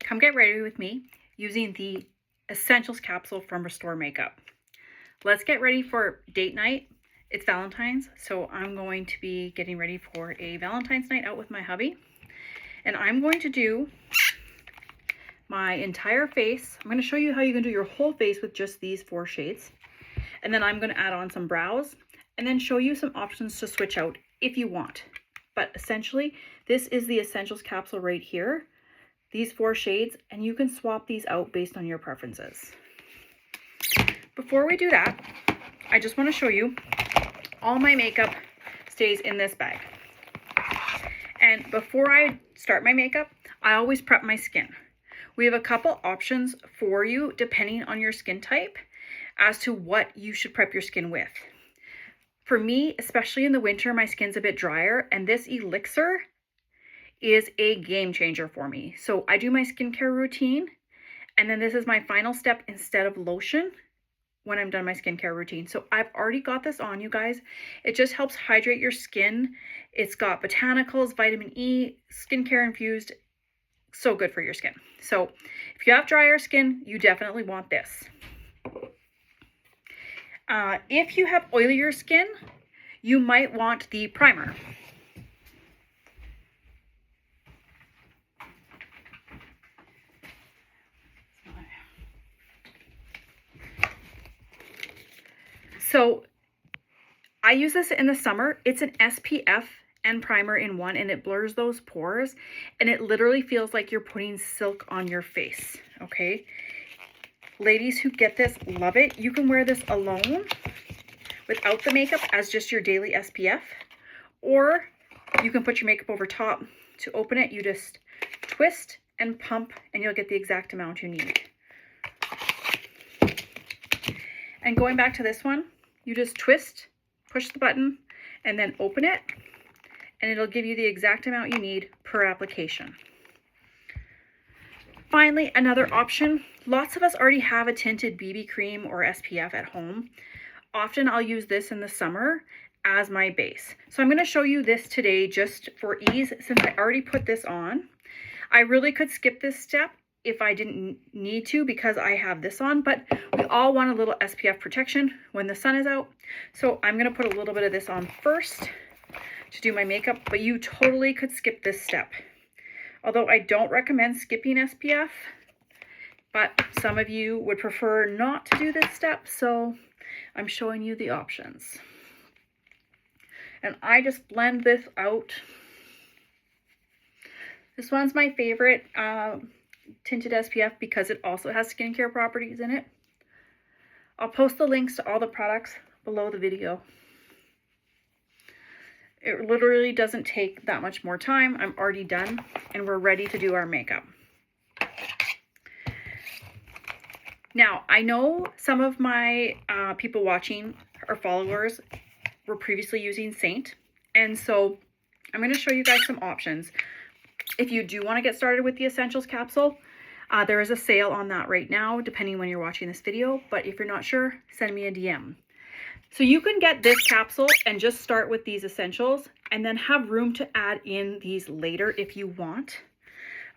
come get ready with me using the Essentials capsule from Restore Makeup. Let's get ready for date night. It's Valentine's, so I'm going to be getting ready for a Valentine's night out with my hubby. And I'm going to do my entire face. I'm going to show you how you can do your whole face with just these 4 shades. And then I'm going to add on some brows and then show you some options to switch out if you want. But essentially, this is the Essentials capsule right here. These 4 shades, and you can swap these out based on your preferences. Before we do that, I just want to show you all my makeup stays in this bag. And before I start my makeup, I always prep my skin. We have a couple options for you depending on your skin type as to what you should prep your skin with. For me, especially in the winter, my skin's a bit drier, and this elixir is a game changer for me. So I do my skincare routine, and then this is my final step instead of lotion when I'm done my skincare routine. So I've already got this on, you guys. It just helps hydrate your skin. It's got botanicals, vitamin E, skincare infused. So good for your skin. So if you have drier skin, you definitely want this. If you have oilier skin, you might want the primer. So I use this in the summer. It's an SPF and primer in one, and it blurs those pores, and it literally feels like you're putting silk on your face, okay? Ladies who get this love it. You can wear this alone without the makeup as just your daily SPF, or you can put your makeup over top. To open it, you just twist and pump, and you'll get the exact amount you need. And going back to this one, you just twist, push the button, and then open it, and it'll give you the exact amount you need per application. Finally, another option. Lots of us already have a tinted BB cream or SPF at home. Often I'll use this in the summer as my base. So I'm going to show you this today just for ease, since I already put this on. I really could skip this step if I didn't need to because I have this on, but we all want a little SPF protection when the sun is out. So I'm going to put a little bit of this on first to do my makeup, but you totally could skip this step. Although I don't recommend skipping SPF, but some of you would prefer not to do this step, so I'm showing you the options. And I just blend this out. This one's my favorite tinted SPF because it also has skincare properties in it. I'll post the links to all the products below the video. It literally doesn't take that much more time. I'm already done and we're ready to do our makeup. Now, I know some of my people watching or followers were previously using Saint, and so I'm going to show you guys some options. If you do want to get started with the Essentials capsule, there is a sale on that right now, depending when you're watching this video. But if you're not sure, send me a DM. So you can get this capsule and just start with these essentials and then have room to add in these later if you want.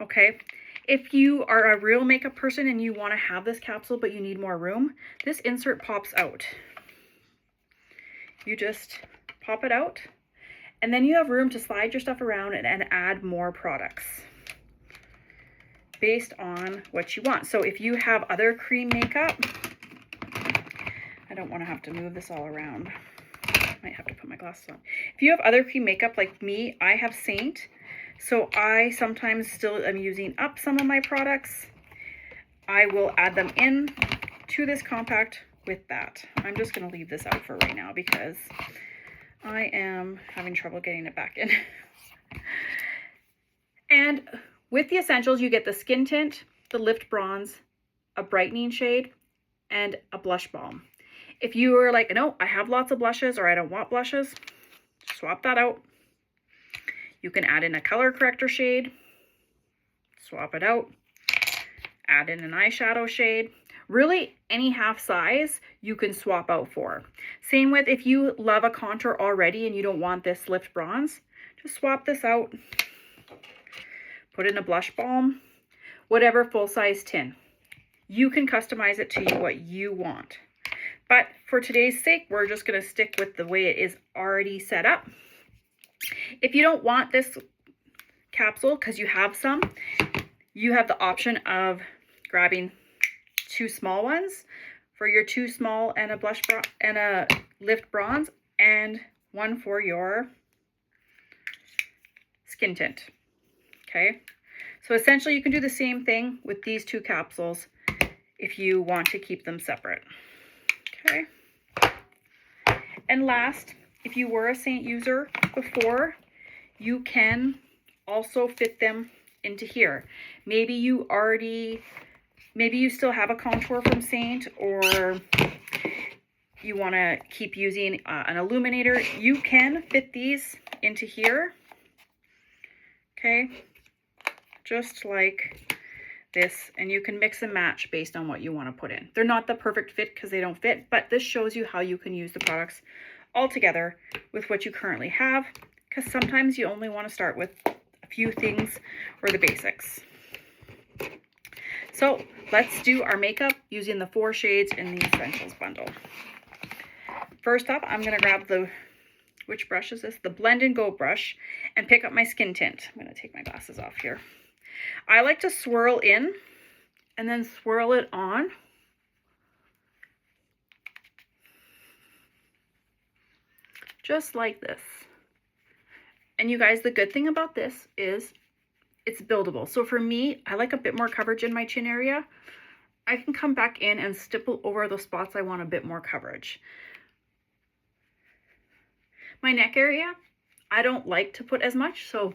Okay. If you are a real makeup person and you want to have this capsule, but you need more room, this insert pops out. You just pop it out. And then you have room to slide your stuff around and add more products based on what you want. So if you have other cream makeup, I don't want to have to move this all around. Might have to put my glasses on. If you have other cream makeup like me, I have Saint. So I sometimes still am using up some of my products. I will add them in to this compact with that. I'm just going to leave this out for right now because I am having trouble getting it back in. And with the essentials, you get the skin tint, the lift bronze, a brightening shade, and a blush balm. If you are like, no, I have lots of blushes or I don't want blushes, swap that out. You can add in a color corrector shade, swap it out, add in an eyeshadow shade. Really, any half size you can swap out for. Same with if you love a contour already and you don't want this lift bronze, just swap this out. Put in a blush balm. whatever full-size tin. You can customize it to what you want. But for today's sake, we're just going to stick with the way it is already set up. If you don't want this capsule because you have some, you have the option of grabbing 2 small ones for your 2 small and a blush and a lift bronze, and 1 for your skin tint. Okay, so essentially you can do the same thing with these 2 capsules if you want to keep them separate. Okay, and last, if you were a Saint user before, you can also fit them into here. Maybe you still have a contour from Saint, or you want to keep using an illuminator. You can fit these into here. Okay, just like this, and you can mix and match based on what you want to put in. They're not the perfect fit because they don't fit, but this shows you how you can use the products all together with what you currently have, because sometimes you only want to start with a few things or the basics. So let's do our makeup using the 4 shades in the Essentials bundle. First up, I'm going to grab which brush is this? The Blend and Go brush, and pick up my skin tint. I'm going to take my glasses off here. I like to swirl in and then swirl it on. Just like this. And you guys, the good thing about this is it's buildable. So for me, I like a bit more coverage in my chin area. I can come back in and stipple over the spots I want a bit more coverage. My neck area, I don't like to put as much, so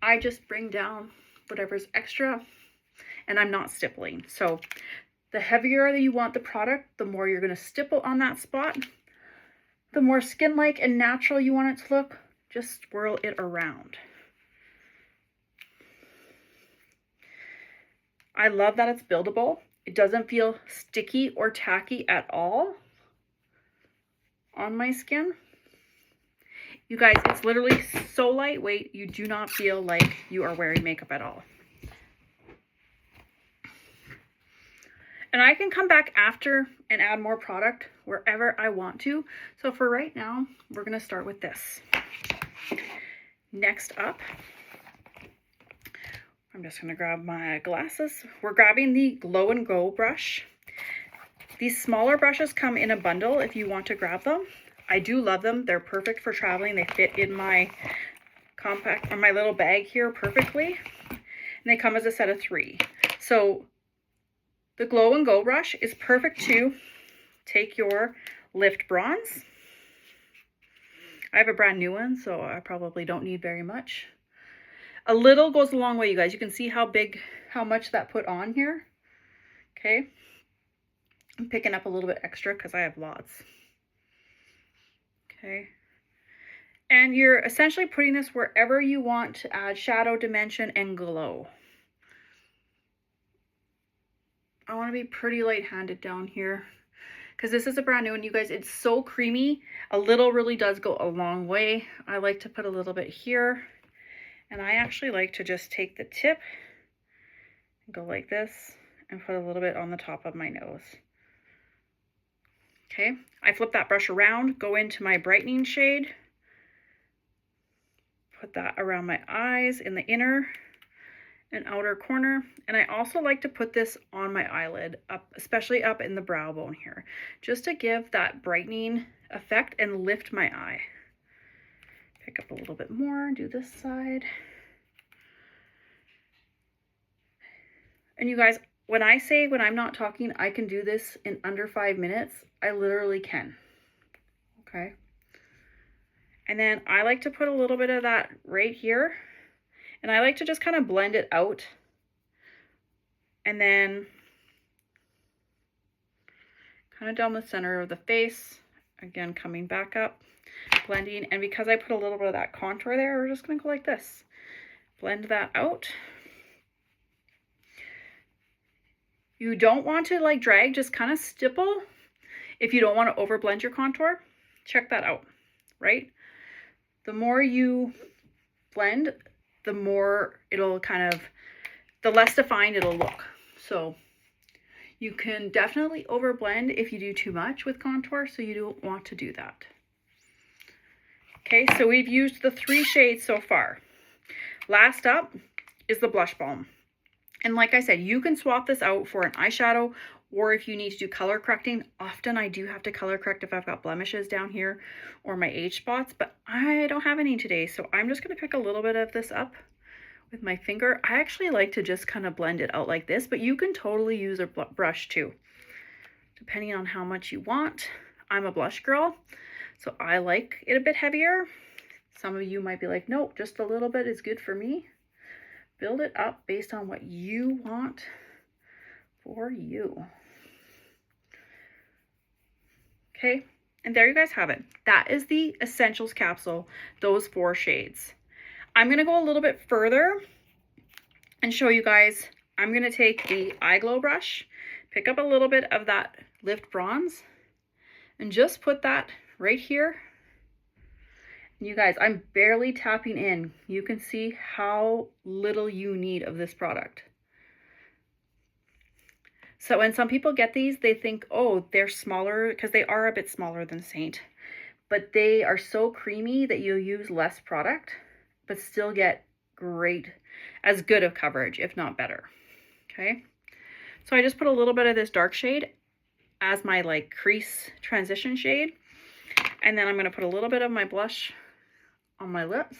I just bring down whatever's extra, and I'm not stippling. So the heavier that you want the product, the more you're going to stipple on that spot. The more skin-like and natural you want it to look, just swirl it around. I love that it's buildable. It doesn't feel sticky or tacky at all on my skin. You guys, it's literally so lightweight, you do not feel like you are wearing makeup at all. And I can come back after and add more product wherever I want to. So for right now, we're going to start with this. Next up, I'm just going to grab my glasses. We're grabbing the Glow and Go brush. These smaller brushes come in a bundle if you want to grab them. I do love them. They're perfect for traveling. They fit in my compact or my little bag here perfectly. And they come as a set of 3. So the Glow and Go brush is perfect to take your lift bronze. I have a brand new one, so I probably don't need very much. A little goes a long way, you guys. You can see how much that put on here. Okay. I'm picking up a little bit extra because I have lots. Okay. And you're essentially putting this wherever you want to add shadow, dimension, and glow. I want to be pretty light-handed down here because this is a brand new one, you guys. It's so creamy. A little really does go a long way. I like to put a little bit here, and I actually like to just take the tip and go like this and put a little bit on the top of my nose. Okay, I flip that brush around, go into my brightening shade, put that around my eyes in the inner and outer corner. And I also like to put this on my eyelid, up, especially up in the brow bone here, just to give that brightening effect and lift my eye. Pick up a little bit more, do this side. And you guys, when I say when I'm not talking, I can do this in under 5 minutes, I literally can. Okay. And then I like to put a little bit of that right here. And I like to just kind of blend it out. And then kind of down the center of the face. Again, coming back up, blending. And because I put a little bit of that contour there, we're just going to go like this. Blend that out. You don't want to like drag, just kind of stipple. If you don't want to over blend your contour, check that out, right? The more you blend, the more it'll kind of the less defined it'll look. So you can definitely overblend if you do too much with contour, so you don't want to do that. Okay, so we've used the 3 shades so far. Last up is the blush balm. And like I said, you can swap this out for an eyeshadow, or if you need to do color correcting. Often I do have to color correct if I've got blemishes down here or my age spots, but I don't have any today. So I'm just going to pick a little bit of this up with my finger. I actually like to just kind of blend it out like this, but you can totally use a brush too, depending on how much you want. I'm a blush girl, so I like it a bit heavier. Some of you might be like, nope, just a little bit is good for me. Build it up based on what you want for you. Okay, and there you guys have it. That is the Essentials capsule, those 4 shades. I'm gonna go a little bit further and show you guys. I'm gonna take the eye glow brush, pick up a little bit of that Lift Bronze, and just put that right here. You guys, I'm barely tapping in. You can see how little you need of this product. So when some people get these, they think, oh, they're smaller, because they are a bit smaller than Saint, but they are so creamy that you'll use less product, but still get great, as good of coverage, if not better. Okay. So I just put a little bit of this dark shade as my like crease transition shade. And then I'm going to put a little bit of my blush on my lips.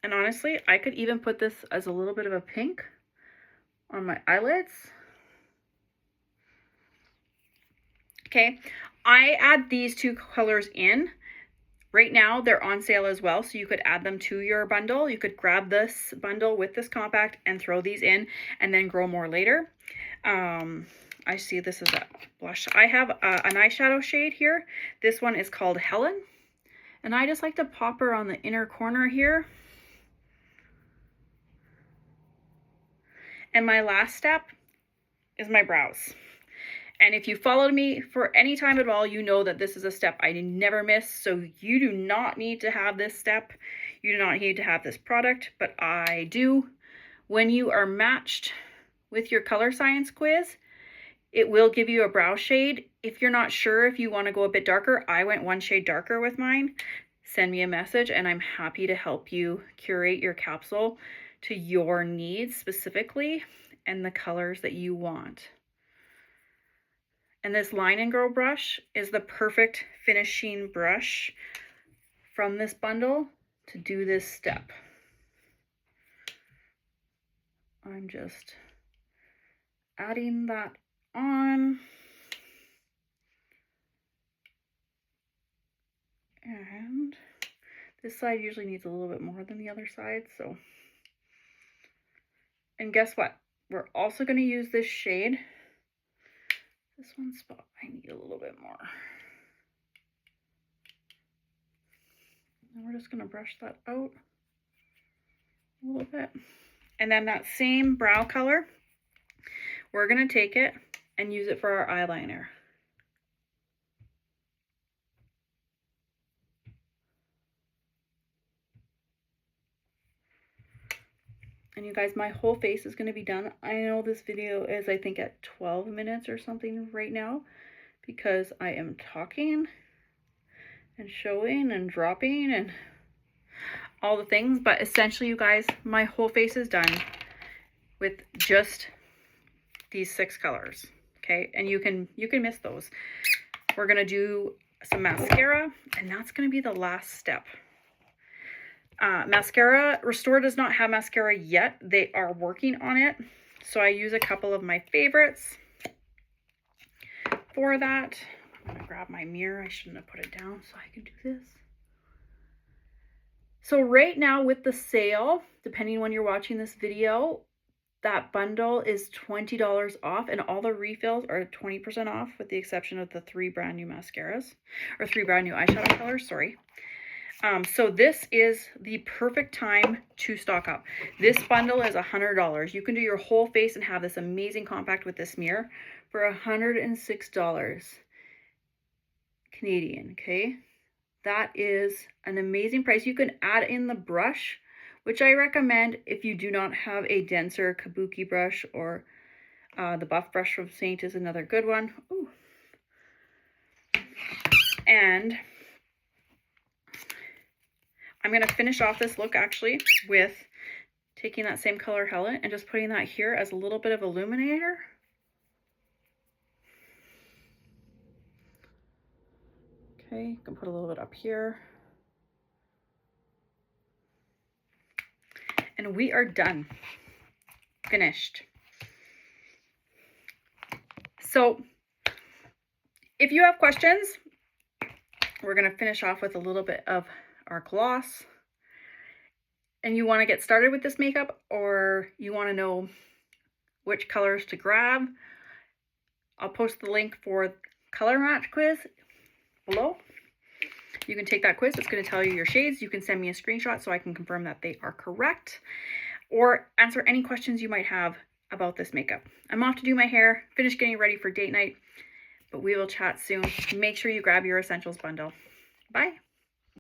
And honestly, I could even put this as a little bit of a pink on my eyelids. Okay, I add these 2 colors in. Right now, they're on sale as well, so you could add them to your bundle. You could grab this bundle with this compact and throw these in and then grow more later. I see this is a blush. I have an eyeshadow shade here. This one is called Helen. And I just like to pop her on the inner corner here. And my last step is my brows. And if you followed me for any time at all, you know that this is a step I never miss. So you do not need to have this step. You do not need to have this product, but I do. When you are matched with your color science quiz, it will give you a brow shade. If you're not sure if you want to go a bit darker, I went 1 shade darker with mine. Send me a message and I'm happy to help you curate your capsule to your needs specifically and the colors that you want. And this Line and Grow brush is the perfect finishing brush from this bundle to do this step. I'm just adding that on. And this side usually needs a little bit more than the other side, so. And guess what? We're also going to use this shade. This one spot I need a little bit more. And we're just going to brush that out a little bit. And then that same brow color, we're going to take it and use it for our eyeliner. And you guys, my whole face is going to be done. I know this video is, I think, at 12 minutes or something right now because I am talking and showing and dropping and all the things. But essentially, you guys, my whole face is done with just these 6 colors. Okay, and you can miss those. We're going to do some mascara, and that's going to be the last step. Mascara, Restore does not have mascara yet. They are working on it. So I use a couple of my favorites for that. I'm going to grab my mirror. I shouldn't have put it down so I can do this. So right now with the sale, depending when you're watching this video, that bundle is $20 off and all the refills are 20% off with the exception of the 3 brand new mascaras or 3 brand new eyeshadow colors, sorry. So this is the perfect time to stock up. This bundle is $100. You can do your whole face and have this amazing compact with this mirror for $106 Canadian, okay? That is an amazing price. You can add in the brush which I recommend if you do not have a denser kabuki brush, or the buff brush from Saint is another good one. Ooh. And I'm going to finish off this look actually with taking that same color Helen and just putting that here as a little bit of illuminator. Okay, I can put a little bit up here. And we are done. Finished. So if you have questions, we're going to finish off with a little bit of our gloss. And you want to get started with this makeup, or you want to know which colors to grab, I'll post the link for color match quiz below. You can take that quiz. It's going to tell you your shades. You can send me a screenshot so I can confirm that they are correct, or answer any questions you might have about this makeup. I'm off to do my hair, finish getting ready for date night, but we will chat soon. Make sure you grab your essentials bundle. Bye.